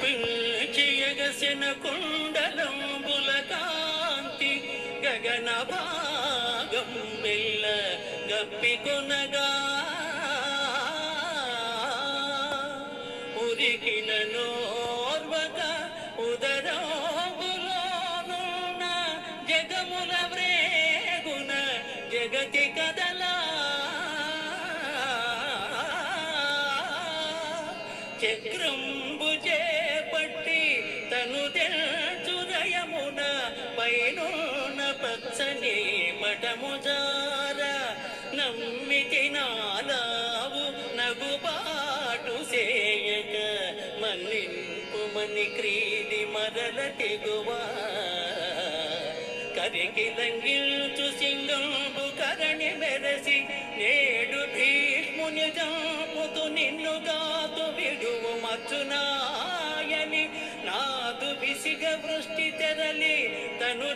పిల్చియగసిన కుండలంబుల కాంతి గగన భాగం వెళ్ళ గప్పికొనగా ఉరికిన నోర్వక ఉదరములోనున్న జగముల వ్రేగున జగతి కదలా చక్రంబు చేపట్టి తను తెల్చురయమున పైనున్న పచ్చని మఠముజార నమ్మితి నాలావు నగుబాటు సేయక మన్నింపు మని క్రీడి మరల తెగువా కరికి లంగిల్చు సింగంబు కరణి మెరసి నేడు భీష్ముని జాపుతు నిన్నుగాతు విడువు మచ్చునాయని నాదు విసిగ వృష్టి తెరలి తను